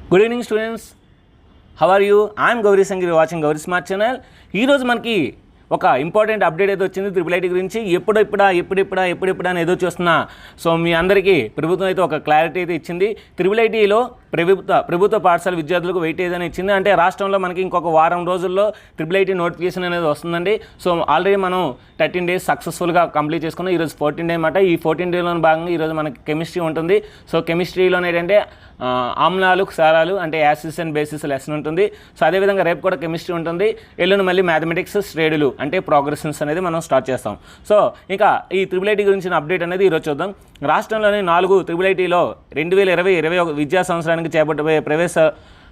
Good evening, students. How are you? I am Gauri Sangh. You are watching Gauri Smart Channel. Ee roju manaki ఒక important update అయితే వచ్చింది triple IT గురించి. ఎప్పుడెప్పుడా అని ఎదురు చూస్తున్నా. సో మీ అందరికీ ప్రభుత్వం అయితే ఒక క్లారిటీ అయితే ఇచ్చింది. ట్రిపుల్ ఐటీలో ప్రభుత్వ పాఠశాల విద్యార్థులకు వెయిటేజ్ అని ఇచ్చింది. అంటే రాష్ట్రంలో మనకి ఇంకొక వారం రోజుల్లో ట్రిపుల్ ఐటీ నోటిఫికేషన్ అనేది వస్తుందండి. సో ఆల్రెడీ మనం 13 days సక్సెస్ఫుల్గా కంప్లీట్ చేసుకున్నాం. ఈరోజు 14th డే అనమాట. ఈ 14th డేలో భాగంగా ఈరోజు మనకి కెమిస్ట్రీ ఉంటుంది. సో కెమిస్ట్రీలో ఏంటంటే ఆమ్లాలు క్షారాలు అంటే యాసిడ్స్ అండ్ బేసిస్ లెసన్ ఉంటుంది. సో అదేవిధంగా రేపు కూడా కెమిస్ట్రీ ఉంటుంది. ఎల్లుండి మళ్ళీ మ్యాథమెటిక్స్ శ్రేణులు అంటే ప్రోగ్రెషన్స్ అనేది మనం స్టార్ట్ చేస్తాం. సో ఇంకా ఈ ట్రిపుల్ ఐటీ గురించిన అప్డేట్ అనేది ఈరోజు చూద్దాం. రాష్ట్రంలోని 4 ట్రిపుల్ ఐటీలో 2020-21 విద్యా సంవత్సరానికి చేపట్టబోయే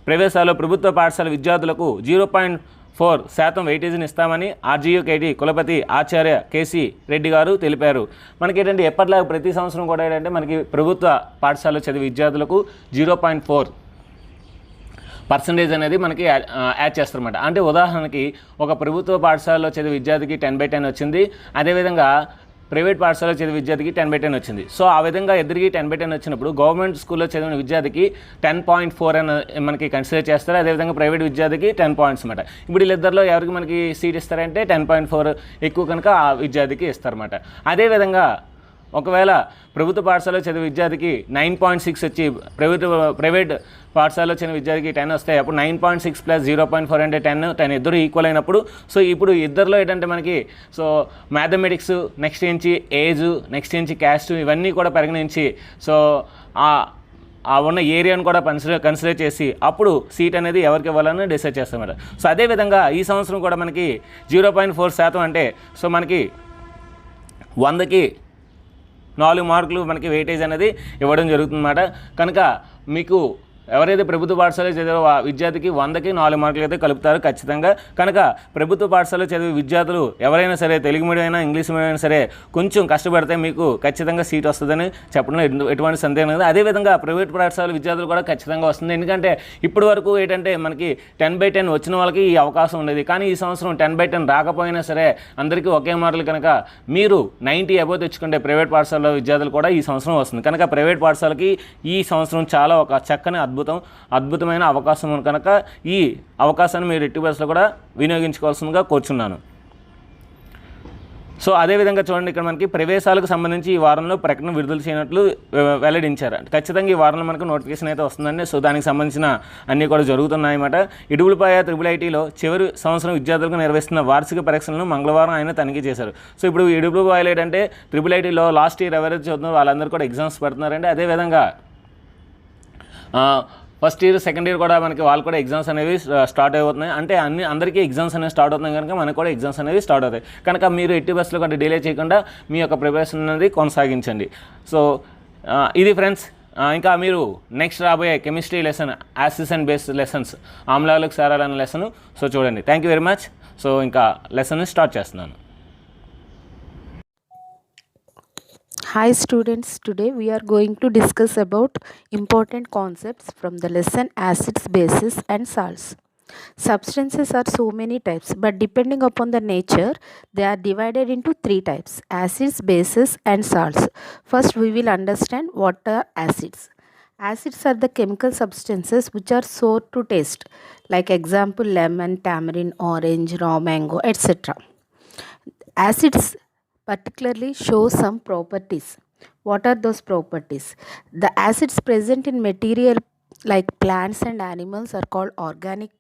ప్రవేశాల్లో ప్రభుత్వ పాఠశాల విద్యార్థులకు 0.4% వెయిటేజ్ని ఇస్తామని ఆర్జీయూకేటీ కులపతి ఆచార్య కేసీ రెడ్డి గారు తెలిపారు. మనకి ఏంటంటే ఎప్పటిలాగా ప్రతి సంవత్సరం కూడా ఏంటంటే మనకి ప్రభుత్వ పాఠశాలలో చదివే విద్యార్థులకు 0.4% అనేది మనకి యాడ్ చేస్తారన్నమాట. అంటే ఉదాహరణకి ఒక ప్రభుత్వ పాఠశాలలో చదివే విద్యార్థికి 10/10 వచ్చింది. అదేవిధంగా ప్రైవేట్ పాఠశాలలో చదివే విద్యార్థికి 10/10 వచ్చింది. సో ఆ విధంగా ఇద్దరికి 10/10 వచ్చినప్పుడు గవర్నమెంట్ స్కూల్లో చదివిన విద్యార్థికి 10.4 అని మనకి కన్సిడర్ చేస్తారు. అదేవిధంగా ప్రైవేట్ విద్యార్థికి 10 points అనమాట. ఇప్పుడు వీళ్ళిద్దరిలో ఎవరికి మనకి సీట్ ఇస్తారంటే 10.4 ఎక్కువ కనుక ఆ విద్యార్థికి ఇస్తారన్నమాట. అదేవిధంగా ఒకవేళ ప్రభుత్వ పాఠశాలలో చదివే విద్యార్థికి 9.6 వచ్చి ప్రైవేట్ పాఠశాలలో చదివే విద్యార్థికి 10 వస్తాయి. అప్పుడు 9.6 + 0.4 అంటే 10 ఇద్దరు ఈక్వల్ అయినప్పుడు సో ఇప్పుడు ఇద్దరిలో ఏంటంటే మనకి సో మ్యాథమెటిక్స్ నెక్స్ట్ నుంచి ఏజ్ నెక్స్ట్ నుంచి క్యాస్ట్ ఇవన్నీ కూడా పరిగణించి సో ఆ ఉన్న ఏరియాను కూడా కన్సిడర్ చేసి అప్పుడు సీట్ అనేది ఎవరికి ఇవ్వాలని డిసైడ్ చేస్తామన్నమాట. సో అదేవిధంగా ఈ సంవత్సరం కూడా మనకి 0.4% అంటే సో మనకి 100కి 4 మార్కులు మనకి వెయిటేజ్ అనేది ఇవ్వడం జరుగుతుందన్నమాట. కనుక మీకు ఎవరైతే ప్రభుత్వ పాఠశాలలో చదివే విద్యార్థికి 100కి 4 మార్కులు అయితే కలుపుతారు ఖచ్చితంగా. కనుక ప్రభుత్వ పాఠశాలలో చదివే విద్యార్థులు ఎవరైనా సరే తెలుగు మీడియం అయినా ఇంగ్లీష్ మీడియం అయినా సరే కొంచెం కష్టపడితే మీకు ఖచ్చితంగా సీట్ వస్తుందని చెప్పడంలో ఎటువంటి సందేహం లేదు. అదేవిధంగా ప్రైవేట్ పాఠశాల విద్యార్థులు కూడా ఖచ్చితంగా వస్తుంది. ఎందుకంటే ఇప్పటి వరకు ఏంటంటే మనకి 10/10 వచ్చిన వాళ్ళకి ఈ అవకాశం ఉండేది. కానీ ఈ సంవత్సరం 10/10 రాకపోయినా సరే అందరికీ ఒకే మార్కులు కనుక మీరు 90 అబోవ్ తెచ్చుకుంటే ప్రైవేట్ పాఠశాల విద్యార్థులు కూడా ఈ సంవత్సరం వస్తుంది. కనుక ప్రైవేట్ పాఠశాలకి ఈ సంవత్సరం చాలా ఒక చక్కని అద్భుతమైన అవకాశం కనుక ఈ అవకాశాన్ని మీరు ఎట్టి పరిస్థితుల్లో కూడా వినియోగించుకోవాల్సిందిగా కోరుచున్నాను. సో అదేవిధంగా చూడండి ఇక్కడ మనకి ప్రవేశాలకు సంబంధించి ఈ వారంలో ప్రకటన విడుదల చేయనట్లు వెల్లడించారు. ఖచ్చితంగా ఈ వారంలో మనకు నోటిఫికేషన్ అయితే వస్తుందండి. సో దానికి సంబంధించిన అన్నీ కూడా జరుగుతున్నాయన్నమాట. ఇడుగులపాయ ట్రిపుల్ ఐటీలో చివరి సంవత్సరం విద్యార్థులకు నిర్వహిస్తున్న వార్షిక పరీక్షలను మంగళవారం ఆయన తనిఖీ చేశారు. సో ఇప్పుడు ఇడుగులపాయలు ఏంటంటే ట్రిపుల్ ఐటీలో లాస్ట్ ఇయర్ ఎవరైతే చదువుతున్నారో వాళ్ళందరూ కూడా ఎగ్జామ్స్ పెడుతున్నారండి. అదేవిధంగా ఫస్ట్ ఇయర్ సెకండ్ ఇయర్ కూడా మనకి వాళ్ళు కూడా ఎగ్జామ్స్ అనేవి స్టార్ట్ అయిపోతున్నాయి. అంటే అందరికీ ఎగ్జామ్స్ అనేవి స్టార్ట్ అవుతున్నాయి కనుక మనకు కూడా ఎగ్జామ్స్ అనేవి స్టార్ట్ అవుతాయి. కనుక మీరు ఎట్టి బస్సులో కూడా డిలే చేయకుండా మీ యొక్క ప్రిపరేషన్ అనేది కొనసాగించండి. సో ఇది ఫ్రెండ్స్. ఇంకా మీరు నెక్స్ట్ రాబోయే chemistry lesson acids and base lessons ఆమ్లాలు క్షారాలు అనే లెసన్ సో చూడండి. Thank you very much. So ఇంకా లెసన్ స్టార్ట్ చేస్తున్నాను. Hi students, today we are going to discuss about important concepts from the lesson acids, bases and salts. Substances are so many types, but depending upon the nature, they are divided into 3 types: acids, bases and salts. First we will understand what are acids. Acids are the chemical substances which are sour to taste, like example lemon, tamarind, orange, raw mango, etc. Acids particularly show some properties. What are those properties? The acids present in material like plants and animals are called organic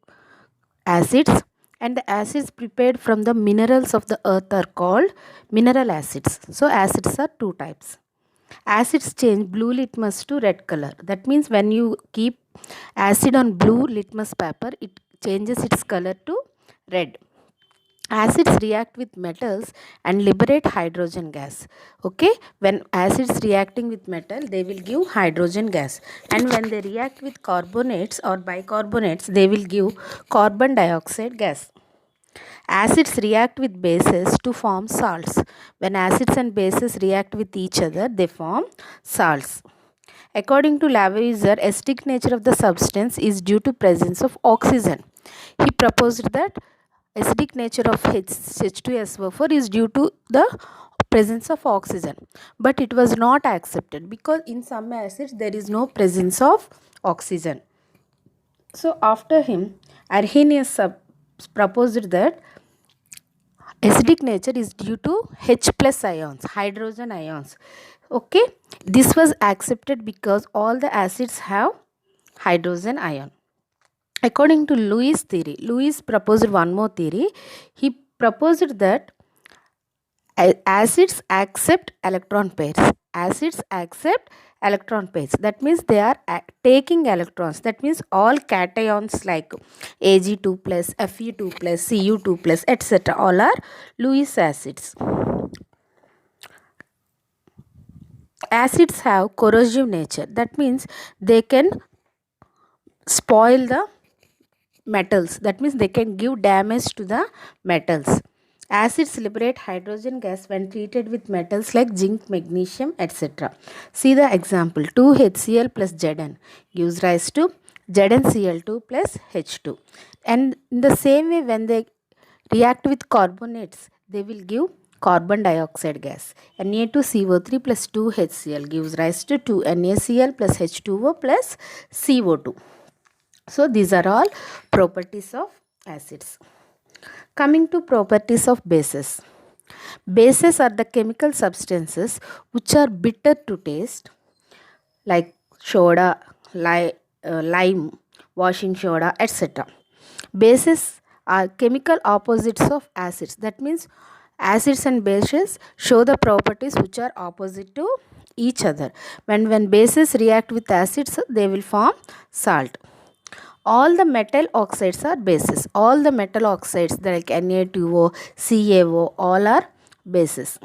acids, and the acids prepared from the minerals of the earth are called mineral acids. So acids are 2 types. Acids change blue litmus to red color. That means when you keep acid on blue litmus paper, it changes its color to red. Acids react with metals and liberate hydrogen gas. Okay, when acids reacting with metal, they will give hydrogen gas, and when they react with carbonates or bicarbonates, they will give carbon dioxide gas. Acids react with bases to form salts. When acids and bases react with each other, they form salts. According to Lavoisier, acidic nature of the substance is due to presence of oxygen. He proposed that acidic nature of H2SO4 is due to the presence of oxygen, but it was not accepted because in some acids there is no presence of oxygen. So after him, Arrhenius proposed that acidic nature is due to H plus ions, hydrogen ions. Okay, this was accepted because all the acids have hydrogen ion. According to Lewis theory, Lewis proposed one more theory. He proposed that acids accept electron pairs. Acids accept electron pairs. That means they are taking electrons. That means all cations like Ag2 plus, Fe2 plus, Cu2 plus, etc. all are Lewis acids. Acids have corrosive nature. That means they can spoil the metals. That means they can give damage to the metals. Acids liberate hydrogen gas when treated with metals like zinc, magnesium, etc. See the example. 2HCl plus Zn gives rise to ZnCl2 plus H2. And in the same way, when they react with carbonates, they will give carbon dioxide gas. Na2CO3 plus 2HCl gives rise to 2NaCl plus H2O plus CO2. So these are all properties of acids. Coming to properties of bases. Bases are the chemical substances which are bitter to taste, like soda, lime, washing soda, etc. Bases are chemical opposites of acids. That means acids and bases show the properties which are opposite to each other. When bases react with acids, they will form salt. All the metal oxides are bases. All the metal oxides like Na2O, CaO, all are bases.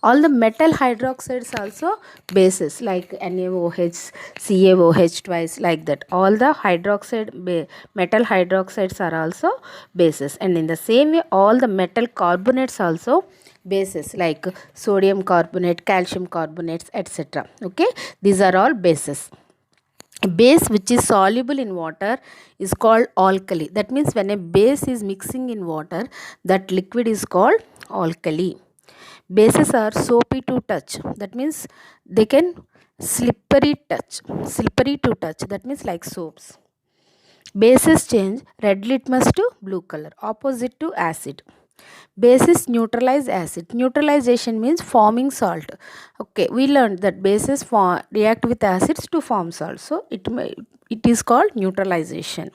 All the metal hydroxides also bases like NaOH, CaOH twice, like that. All the metal hydroxides are also bases. And in the same way, all the metal carbonates also bases like sodium carbonate, calcium carbonates, etc. Okay, these are all bases. A base which is soluble in water is called alkali. That means when a base is mixing in water, that liquid is called alkali. Bases are soapy to touch. That means they can slippery to touch. That means like soaps. Bases change red litmus to blue color, opposite to acid. Bases neutralize acid. Neutralization means forming salt. Okay, we learned that bases react with acids to form salt. So it is called neutralization.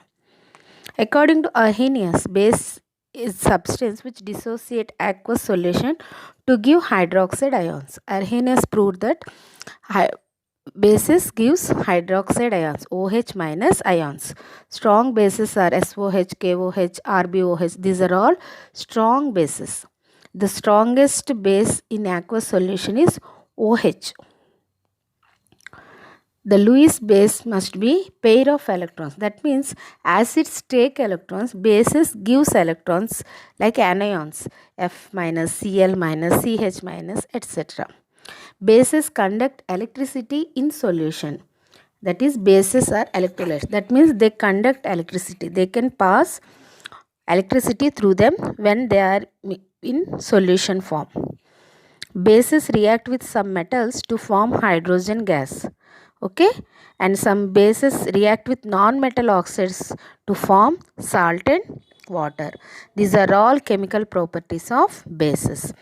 According to Arrhenius, base is substance which dissociate aqueous solution to give hydroxide ions. Arrhenius proved that bases gives hydroxide ions, OH minus ions. Strong bases are SOH, KOH, RBOH. These are all strong bases. The strongest base in aqueous solution is OH. The Lewis base must be pair of electrons. That means acids take electrons, bases gives electrons like anions, F minus, Cl minus, CH minus, etc. Bases conduct electricity in solution. That is, bases are electrolytes. That means they conduct electricity. They can pass electricity through them when they are in solution form. Bases react with some metals to form hydrogen gas. Okay, and some bases react with non-metal oxides to form salt and water. These are all chemical properties of bases.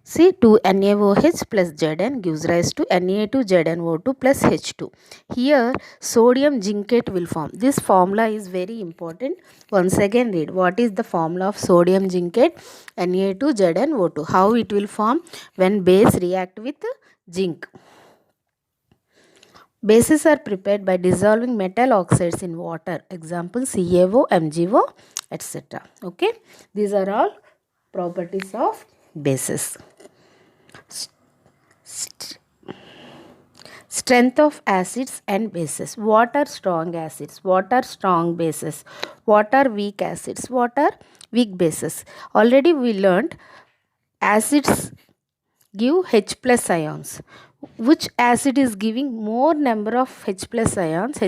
See, 2NaOH plus Zn gives rise to Na2ZnO2 plus H2. Here, sodium zincate will form. This formula is very important. Once again read. What is the formula of sodium zincate? Na2ZnO2. How it will form? When base react with zinc. Bases are prepared by dissolving metal oxides in water. Example, CaO, MgO, etc. Okay. These are all properties of bases. Strength of acids and bases. What are strong acids? What are strong bases? What are weak acids? What are weak bases? Already we learned acids give H plus ions. Which acid is giving more number of H plus ions?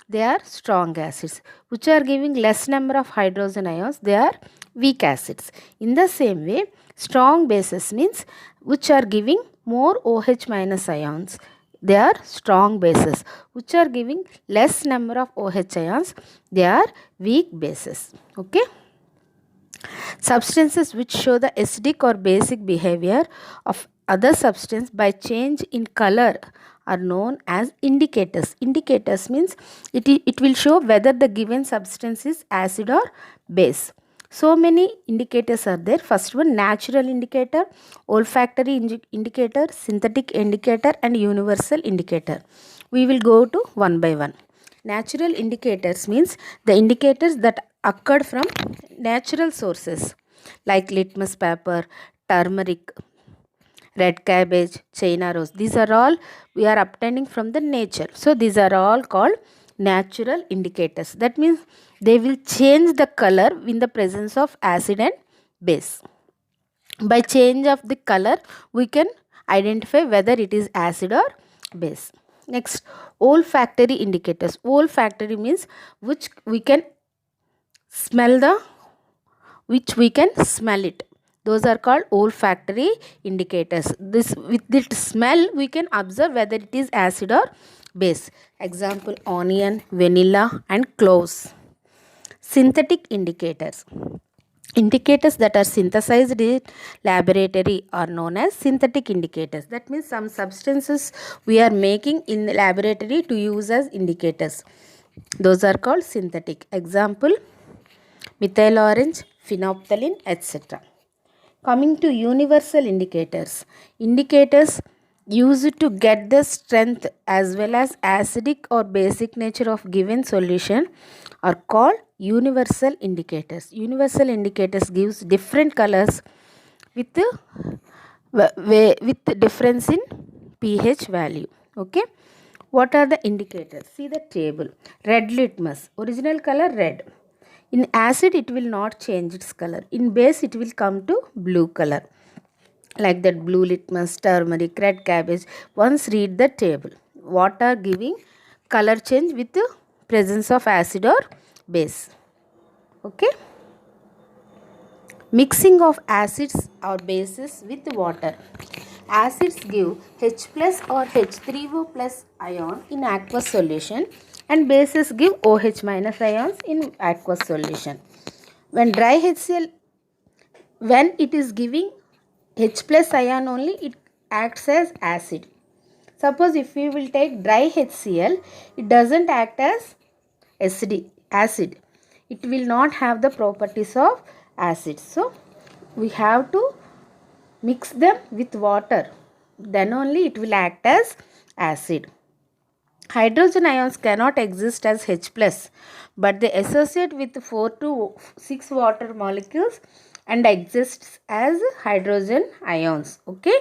They are strong acids. Which are giving less number of hydrogen ions? They are weak acids. In the same way, strong bases means which are giving more OH minus ions. they are strong bases. Which are giving less number of OH ions, they are weak bases. Okay. Substances which show the acidic or basic behavior of other substance by change in color are known as indicators. Indicators means it will show whether the given substance is acid or base. So many indicators are there. First one, natural indicator, olfactory indicator, synthetic indicator and universal indicator. We will go to one by one. Natural indicators means the indicators that occurred from natural sources like litmus paper, turmeric, red cabbage, China rose. These are all we are obtaining from the nature. So these are all called natural indicators. That means they will change the color in the presence of acid and base. By change of the color, we can identify whether it is acid or base. Next, olfactory indicators. Olfactory means which we can smell it. Those are called olfactory indicators. With this smell we can observe whether it is acid or base. Example, onion, vanilla and cloves. Synthetic indicators. Indicators that are synthesized in laboratory are known as synthetic indicators. That means some substances we are making in the laboratory to use as indicators. Those are called synthetic. Example, methyl orange, phenolphthalein, etc. Coming to universal indicators. Indicators used to get the strength as well as acidic or basic nature of given solution are called universal indicators. Universal indicators gives different colors with difference in pH value. Okay. What are the indicators? See the table. Red litmus, original color red. In acid it will not change its color. In base it will come to blue color. Like that, blue litmus, turmeric, red cabbage. Once read the table. What are giving color change with the presence of acid or base. Okay. Mixing of acids or bases with water. Acids give H plus or H3O plus ion in aqueous solution and bases give OH minus ions in aqueous solution. When dry HCl, when it is giving H plus ion only, it acts as acid. Suppose if we will take dry HCl, it doesn't act as acid. It will not have the properties of acid. So we have to mix them with water. Then only it will act as acid. Hydrogen ions cannot exist as H plus, but they associate with 4 to 6 water molecules and exists as hydrogen ions. Okay,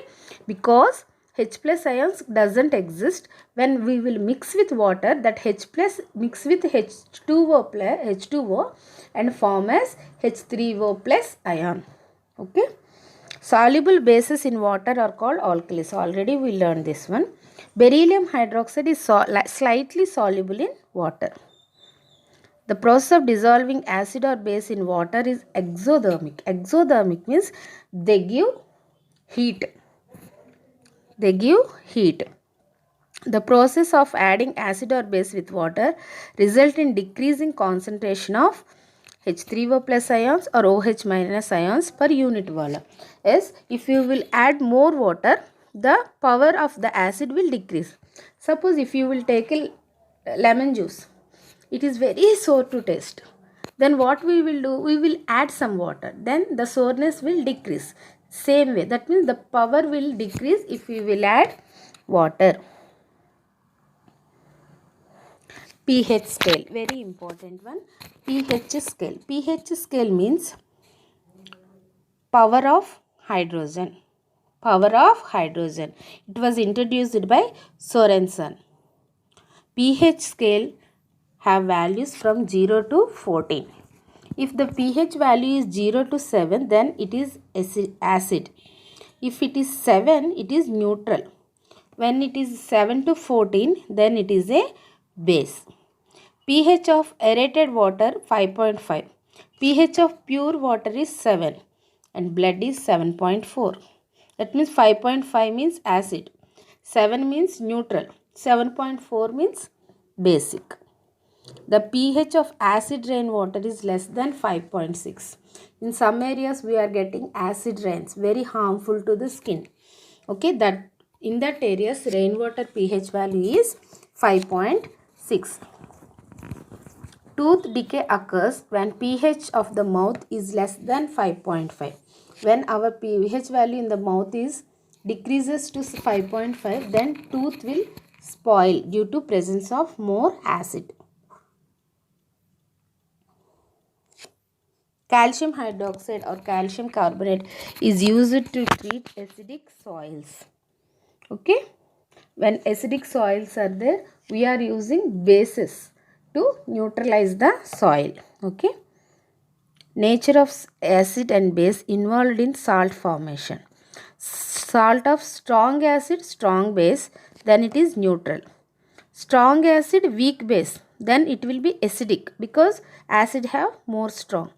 because H plus ions doesn't exist. When we will mix with water, that H plus mix with H2O and form as H3O plus ion. Okay. Soluble bases in water are called alkalis. Already we learned this one. Beryllium hydroxide is slightly soluble in water. The process of dissolving acid or base in water is exothermic. Exothermic means they give heat. The process of adding acid or base with water result in decreasing concentration of H3O plus ions or OH minus ions per unit volume. Yes, if you will add more water, the power of the acid will decrease. Suppose if you will take a lemon juice, it is very sour to taste. Then what we will do? We will add some water. Then the sourness will decrease. Same way. That means the power will decrease if we will add water. pH scale. Very important one. pH scale. pH scale means power of hydrogen. Power of hydrogen. It was introduced by Sorensen. pH scale have values from 0 to 14. If the pH value is 0 to 7, then it is acid. If it is 7, it is neutral. When it is 7 to 14, then it is a base. pH of aerated water 5.5. pH of pure water is 7 and blood is 7.4. That means 5.5 means acid. 7 means neutral. 7.4 means basic. The pH of acid rainwater is less than 5.6. In some areas we are getting acid rains, very harmful to the skin. Okay, that in that areas rainwater pH value is 5.6. Tooth decay occurs when pH of the mouth is less than 5.5. When our pH value in the mouth is decreases to 5.5, then tooth will spoil due to presence of more acid. Calcium hydroxide or calcium carbonate is used to treat acidic soils. Okay, when acidic soils are there, we are using bases to neutralize the soil. Okay, nature of acid and base involved in salt formation. Salt of strong acid, strong base, then it is neutral. Strong acid, weak base, then it will be acidic because acid have more strong.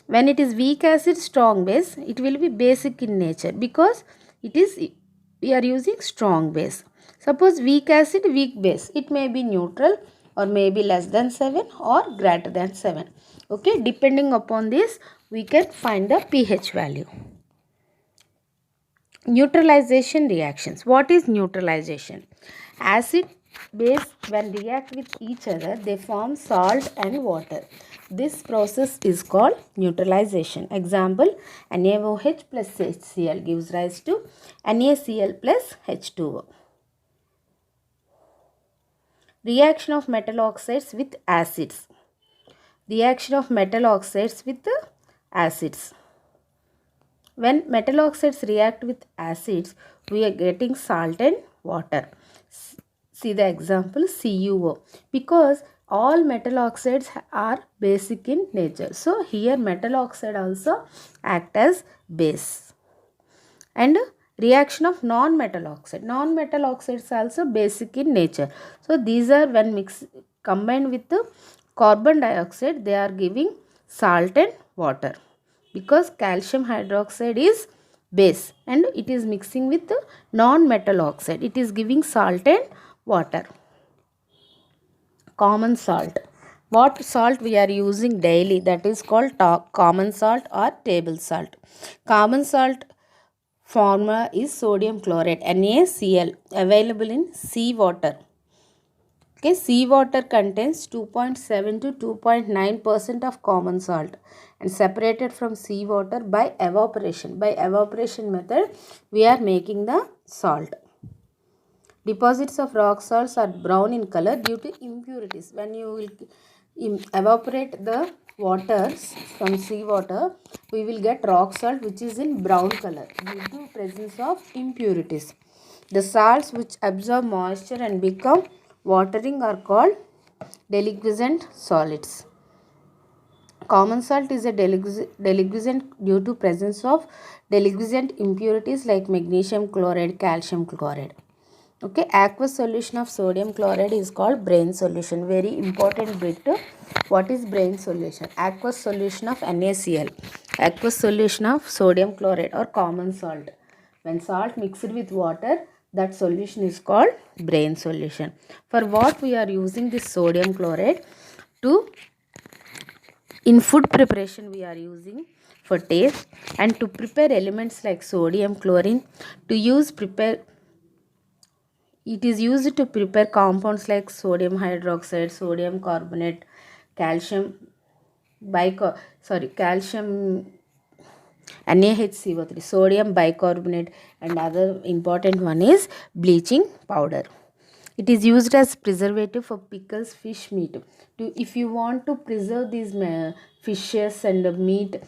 When it is weak acid, strong base, it will be basic in nature because we are using strong base. Suppose weak acid, weak base, it may be neutral or may be less than 7 or greater than 7. Okay, depending upon this, we can find the pH value. Neutralization reactions. What is neutralization? Acid base when react with each other, they form salt and water. This process is called neutralization. Example, NaOH plus HCl gives rise to NaCl plus H2O. Reaction of metal oxides with acids. Reaction of metal oxides with acids. When metal oxides react with acids, we are getting salt and water. See the example CuO, because all metal oxides are basic in nature. So here metal oxide also act as base. And reaction of non-metal oxide. Non-metal oxides also basic in nature. So these are when combined with the carbon dioxide, they are giving salt and water. Because calcium hydroxide is base and it is mixing with the non-metal oxide. It is giving salt and water. Common salt. What salt we are using daily, that is called common salt or table salt. Common salt formula is sodium chloride, NaCl, available in seawater. Okay, seawater contains 2.7 to 2.9% of common salt and separated from seawater by evaporation. By evaporation method, we are making the salt. Deposits of rock salts are brown in color due to impurities. When you will evaporate the waters from seawater, we will get rock salt which is in brown color due to presence of impurities. The salts which absorb moisture and become watering are called deliquescent solids. Common salt is a deliquescent due to presence of deliquescent impurities like magnesium chloride, calcium chloride. Okay, aqueous solution of sodium chloride is called Braine solution. Very important bit. What is Braine solution? Aqueous solution of NaCl. Aqueous solution of sodium chloride or common salt. When salt mixed with water, that solution is called Braine solution. For what we are using this sodium chloride? In food preparation we are using for taste, and to prepare elements like sodium, chlorine, it is used to prepare compounds like sodium hydroxide, sodium carbonate, calcium NaHCO3, sodium bicarbonate, and other important one is bleaching powder. It is used as preservative for pickles, fish, meat. If you want to preserve these fishes and meat,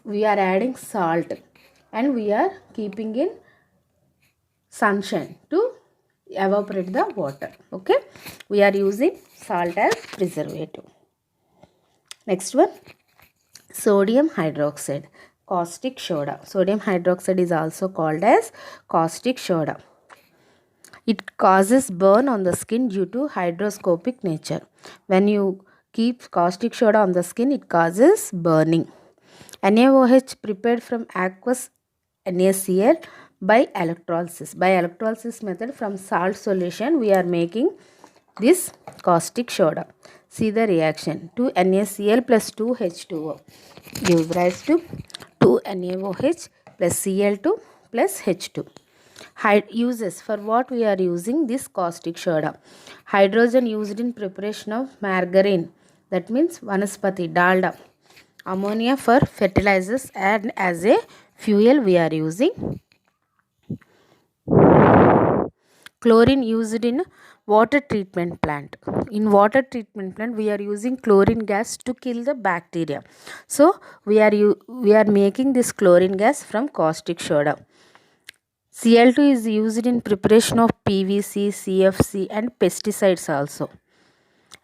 we are adding salt and we are keeping in sunshine to evaporate the water. Okay, we are using salt as preservative. Next one, sodium hydroxide, caustic soda. Sodium hydroxide is also called as caustic soda. It causes burn on the skin due to hygroscopic nature. When you keep caustic soda on the skin, it causes burning. NaOH prepared from aqueous NaCl by electrolysis. By electrolysis method, from salt solution we are making this caustic soda. See the reaction. 2 NaCl plus 2 H2O gives rise to 2 NaOH plus Cl2 plus H2. Uses. For what we are using this caustic soda? Hydrogen used in preparation of margarine, that means vanaspati dalda. Ammonia for fertilizers, and as a fuel we are using chlorine used in water treatment plant. In water treatment plant we are using chlorine gas to kill the bacteria. So we are making this chlorine gas from caustic soda. Cl2 is used in preparation of PVC, CFC and pesticides also.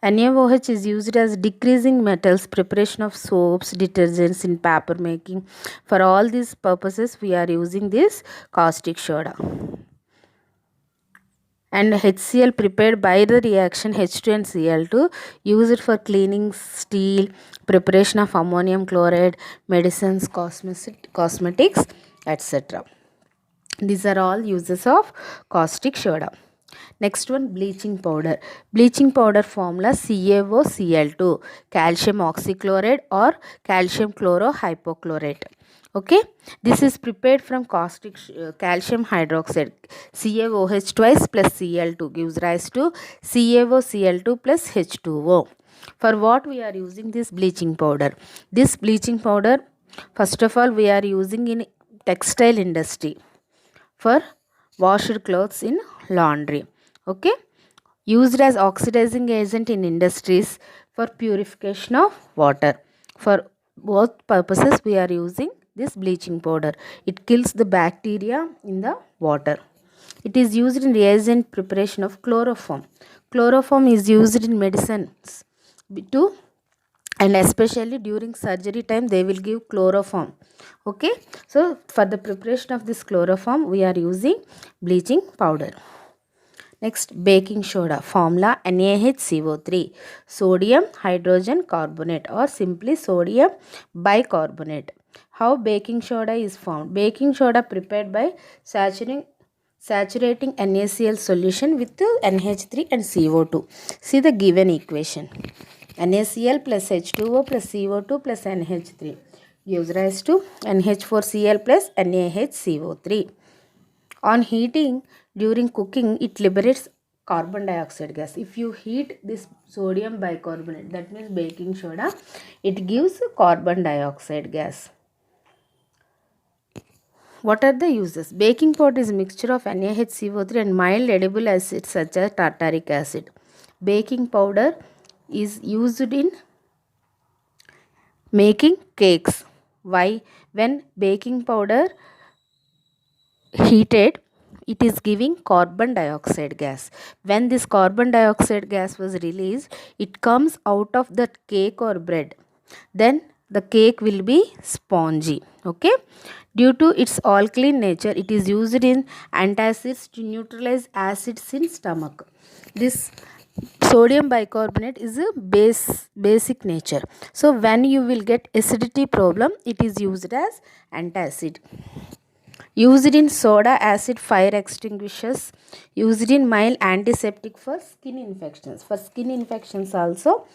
NaOH is used as decreasing metals, preparation of soaps, detergents, in paper making. For all these purposes we are using this caustic soda. And HCl prepared by the reaction H2 and Cl2 used for cleaning steel, preparation of ammonium chloride, medicines, cosmetics, etc. These are all uses of caustic soda. Next one, bleaching powder. Bleaching powder formula CaOCl2, calcium oxychloride or calcium chlorohypochlorate. Okay, this is prepared from caustic calcium hydroxide. CaOH twice plus Cl2 gives rise to CaOCl2 plus H2O. For what we are using this bleaching powder? This bleaching powder, first of all, we are using in textile industry for washed clothes in laundry. Okay, used as oxidizing agent in industries, for purification of water. For both purposes we are using this bleaching powder. It kills the bacteria in the water. It is used in reagent preparation of chloroform. Chloroform is used in medicines to, and especially during surgery time they will give chloroform. Okay, so for the preparation of this chloroform we are using bleaching powder. Next, baking soda. Formula NaHCO3, sodium hydrogen carbonate or simply sodium bicarbonate. How baking soda is formed? Baking soda prepared by saturating NaCl solution with NH3 and CO2. See the given equation. NaCl plus H2O plus CO2 plus NH3 gives rise to NH4Cl plus NaHCO3. On heating, during cooking, it liberates carbon dioxide gas. If you heat this sodium bicarbonate, that means baking soda, it gives carbon dioxide gas. What are the uses? Baking powder is a mixture of NaHCO3 and mild edible acids such as tartaric acid. Baking powder is used in making cakes. Why? When baking powder heated, it is giving carbon dioxide gas. When this carbon dioxide gas was released, it comes out of the cake or bread. Then the cake will be spongy. Okay, due to its alkaline nature, it is used in antacids to neutralize acids in stomach. This sodium bicarbonate is a basic nature, so when you will get acidity problem, it is used as antacid. Used in soda acid fire extinguishers. Used in mild antiseptic for skin infections. For skin infections also,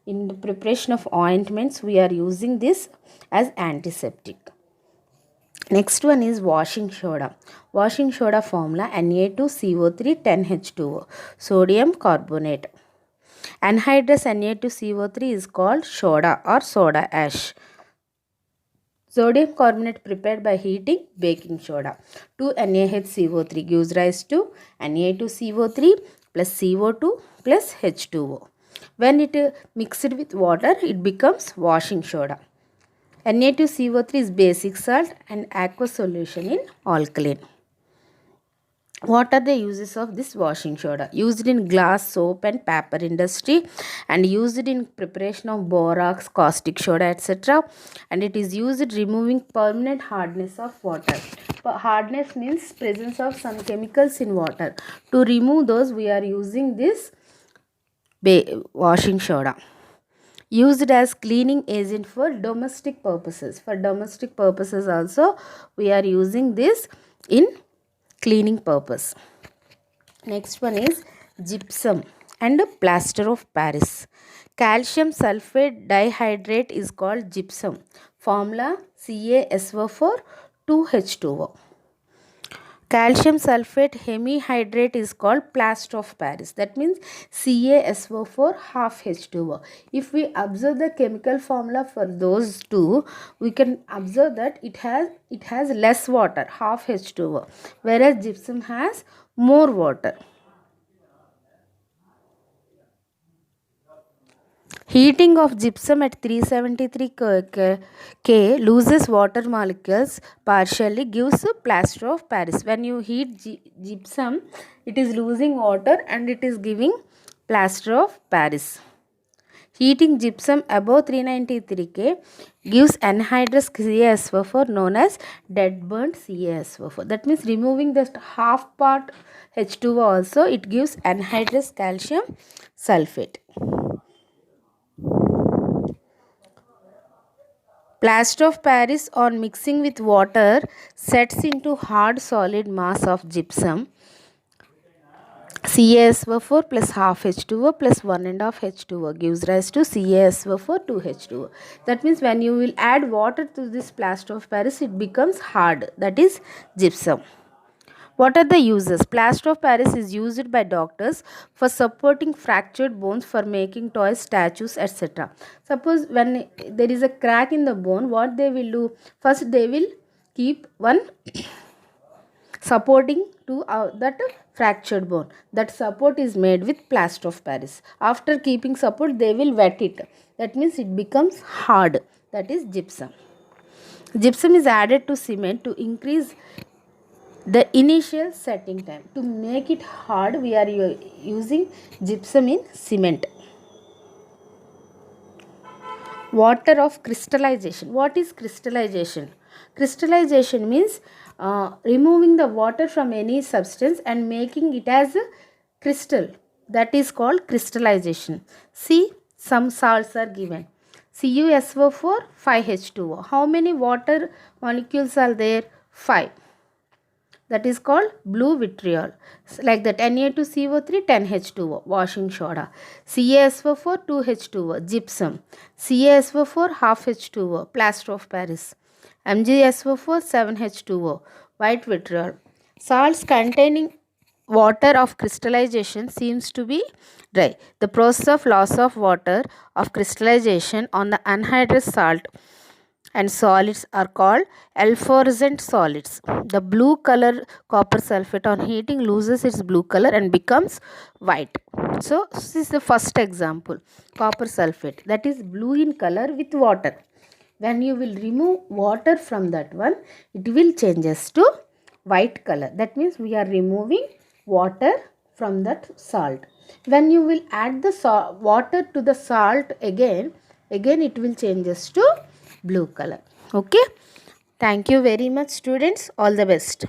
in the preparation of ointments we are using this as antiseptic. Next one is washing soda. Washing soda formula Na2CO3 10H2O, sodium carbonate. Anhydrous Na2CO3 is called soda or soda ash. Sodium carbonate prepared by heating, baking soda. 2 NaHCO3 gives rise to Na2CO3 plus CO2 plus H2O. When it mixed with water, it becomes washing soda. Na2CO3 is basic salt and aqueous solution in alkaline. What are the uses of this washing soda? Used in glass, soap and paper industry, and used in preparation of borax, caustic soda, etc. And it is used removing permanent hardness of water. Hardness means presence of some chemicals in water. To remove those, we are using this washing soda. Used as cleaning agent for domestic purposes. For domestic purposes also, we are using this in cleaning purpose. Next one is gypsum and plaster of Paris. Calcium sulfate dihydrate is called gypsum. Formula CaSO4 2H2O. Calcium sulfate hemihydrate is called plaster of Paris. That means CaSO4 half H2O. If we observe the chemical formula for those two, we can observe that it has less water, half H2O, whereas gypsum has more water. Heating of gypsum at 373 K loses water molecules partially, gives plaster of Paris. When you heat gypsum, it is losing water and it is giving plaster of Paris. Heating gypsum above 393 K gives anhydrous CaSO4 known as dead burnt CaSO4. That means removing the half part H2O also, it gives anhydrous calcium sulfate. Plaster of Paris on mixing with water sets into hard solid mass of gypsum. CaSO4 plus half H2O plus 1.5 H2O gives rise to CaSO4 2H2O. That means when you will add water to this plaster of Paris, it becomes hard. That is gypsum. What are the uses? Plaster of Paris is used by doctors for supporting fractured bones, for making toys, statues, etc. Suppose when there is a crack in the bone, what they will do? First they will keep one supporting to that fractured bone. That support is made with plaster of Paris. After keeping support, they will wet it. That means it becomes hard. That is gypsum. Gypsum is added to cement to increase the initial setting time. To make it hard, we are using gypsum in cement. Water of crystallization. What is crystallization? Crystallization means removing the water from any substance and making it as a crystal. That is called crystallization. See, some salts are given. CuSO4, 5H2O. How many water molecules are there? 5. That is called blue vitriol. Like that, Na2CO3, 10H2O, washing soda. CaSO4, 2H2O, gypsum. CaSO4, half H2O, plaster of Paris. MgSO4, 7H2O, white vitriol. Salts containing water of crystallization seems to be dry. The process of loss of water of crystallization on the anhydrous salt and solids are called efflorescent solids. The blue color copper sulfate on heating loses its blue color and becomes white. So this is the first example. Copper sulfate, that is blue in color with water. When you will remove water from that one, it will changes to white color. That means we are removing water from that salt. When you will add the water to the salt again it will changes to blue color. Okay, thank you very much students, all the best.